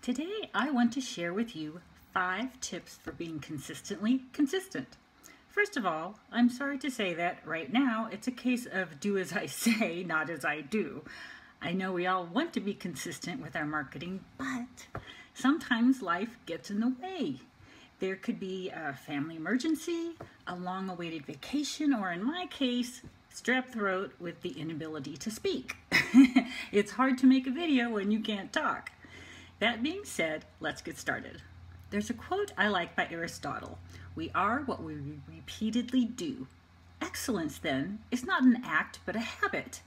Today, I want to share with you 5 tips for being consistently consistent. First of all, I'm sorry to say that right now it's a case of do as I say, not as I do. I know we all want to be consistent with our marketing, but sometimes life gets in the way. There could be a family emergency, a long-awaited vacation, or in my case, strep throat with the inability to speak. It's hard to make a video when you can't talk. That being said, let's get started. There's a quote I like by Aristotle. We are what we repeatedly do. Excellence, then, is not an act but a habit.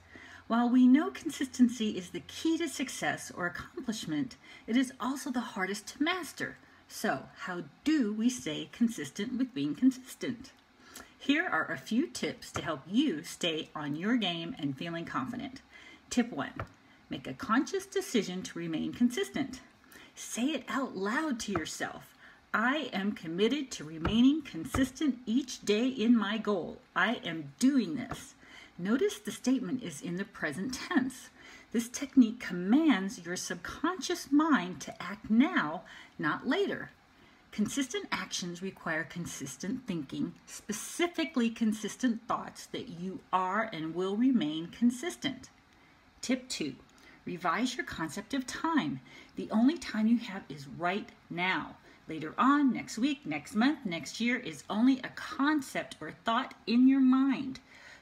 While we know consistency is the key to success or accomplishment, it is also the hardest to master. So, how do we stay consistent with being consistent? Here are a few tips to help you stay on your game and feeling confident. Tip 1. Make a conscious decision to remain consistent. Say it out loud to yourself. I am committed to remaining consistent each day in my goal. I am doing this. Notice the statement is in the present tense. This technique commands your subconscious mind to act now, not later. Consistent actions require consistent thinking, specifically consistent thoughts that you are and will remain consistent. Tip 2. Revise your concept of time. The only time you have is right now. Later on, next week, next month, next year is only a concept or thought in your mind.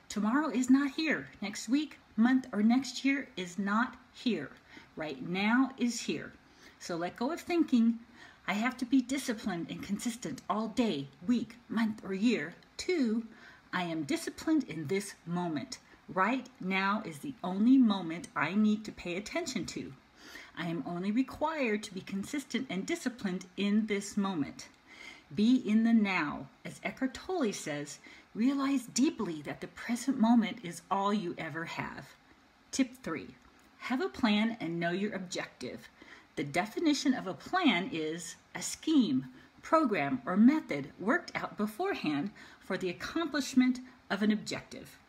Tomorrow is not here. Next week, month, or next year is not here. Right now is here. So let go of thinking, I have to be disciplined and consistent all day, week, month, or year. 2, I am disciplined in this moment. Right now is the only moment I need to pay attention to. I am only required to be consistent and disciplined in this moment. Be in the now. As Eckhart Tolle says, realize deeply that the present moment is all you ever have. Tip 3. Have a plan and know your objective. The definition of a plan is a scheme, program, or method worked out beforehand for the accomplishment of an objective.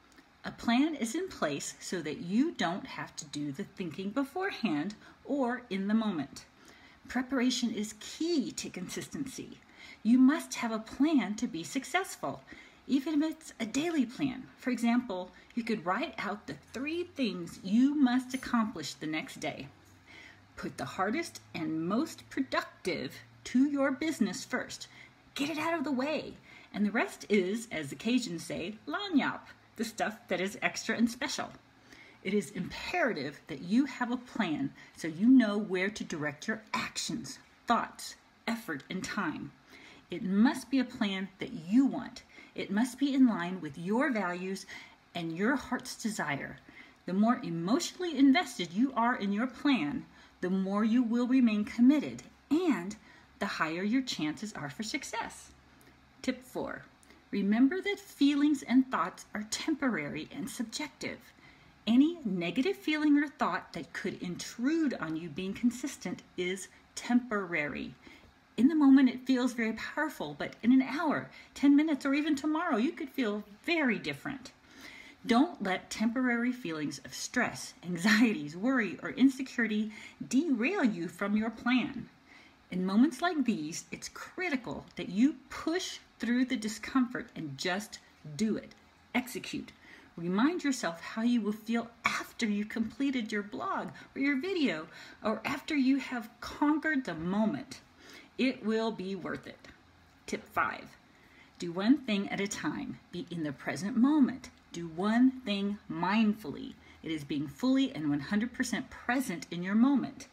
A plan is in place so that you don't have to do the thinking beforehand or in the moment. Preparation is key to consistency. You must have a plan to be successful, even if it's a daily plan. For example, you could write out the 3 things you must accomplish the next day. Put the hardest and most productive to your business first. Get it out of the way. And the rest is, as the Cajuns say, Lagniappe, the stuff that is extra and special. It is imperative that you have a plan so you know where to direct your actions, thoughts, effort, and time. It must be a plan that you want. It must be in line with your values and your heart's desire. The more emotionally invested you are in your plan, the more you will remain committed and the higher your chances are for success. Tip 4. Remember that feelings and thoughts are temporary and subjective. Any negative feeling or thought that could intrude on you being consistent is temporary. In the moment, it feels very powerful, but in an hour, 10 minutes, or even tomorrow, you could feel very different. Don't let temporary feelings of stress, anxieties, worry, or insecurity derail you from your plan. In moments like these, it's critical that you push through the discomfort and just do it. Execute. Remind yourself how you will feel after you completed your blog or your video, or after you have conquered the moment. It will be worth it. Tip 5. Do one thing at a time. Be in the present moment. Do one thing mindfully. It is being fully and 100% present in your moment.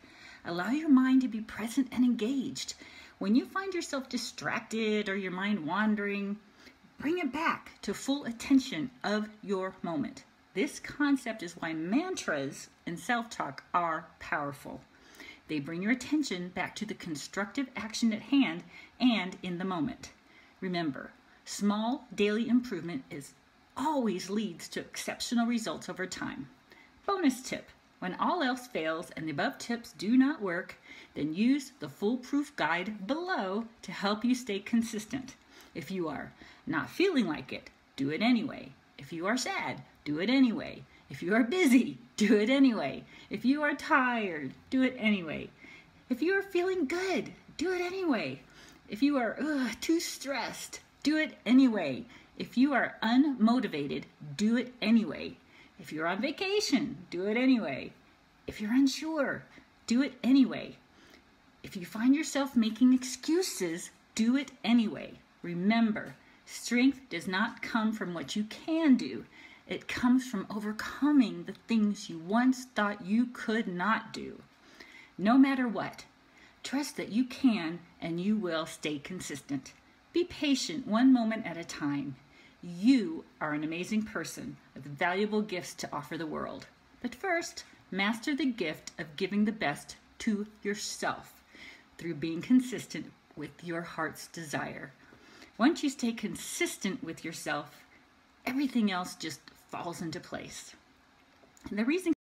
Allow your mind to be present and engaged. When you find yourself distracted or your mind wandering, bring it back to full attention of your moment. This concept is why mantras and self-talk are powerful. They bring your attention back to the constructive action at hand and in the moment. Remember, small daily improvement always leads to exceptional results over time. Bonus tip. When all else fails and the above tips do not work, then use the foolproof guide below to help you stay consistent. If you are not feeling like it, do it anyway. If you are sad, do it anyway. If you are busy, do it anyway. If you are tired, do it anyway. If you are feeling good, do it anyway. If you are too stressed, do it anyway. If you are unmotivated, do it anyway. If you're on vacation, do it anyway. If you're unsure, do it anyway. If you find yourself making excuses, do it anyway. Remember, strength does not come from what you can do. It comes from overcoming the things you once thought you could not do. No matter what, trust that you can and you will stay consistent. Be patient one moment at a time. You are an amazing person with valuable gifts to offer the world. But first, master the gift of giving the best to yourself through being consistent with your heart's desire. Once you stay consistent with yourself, everything else just falls into place. And the reason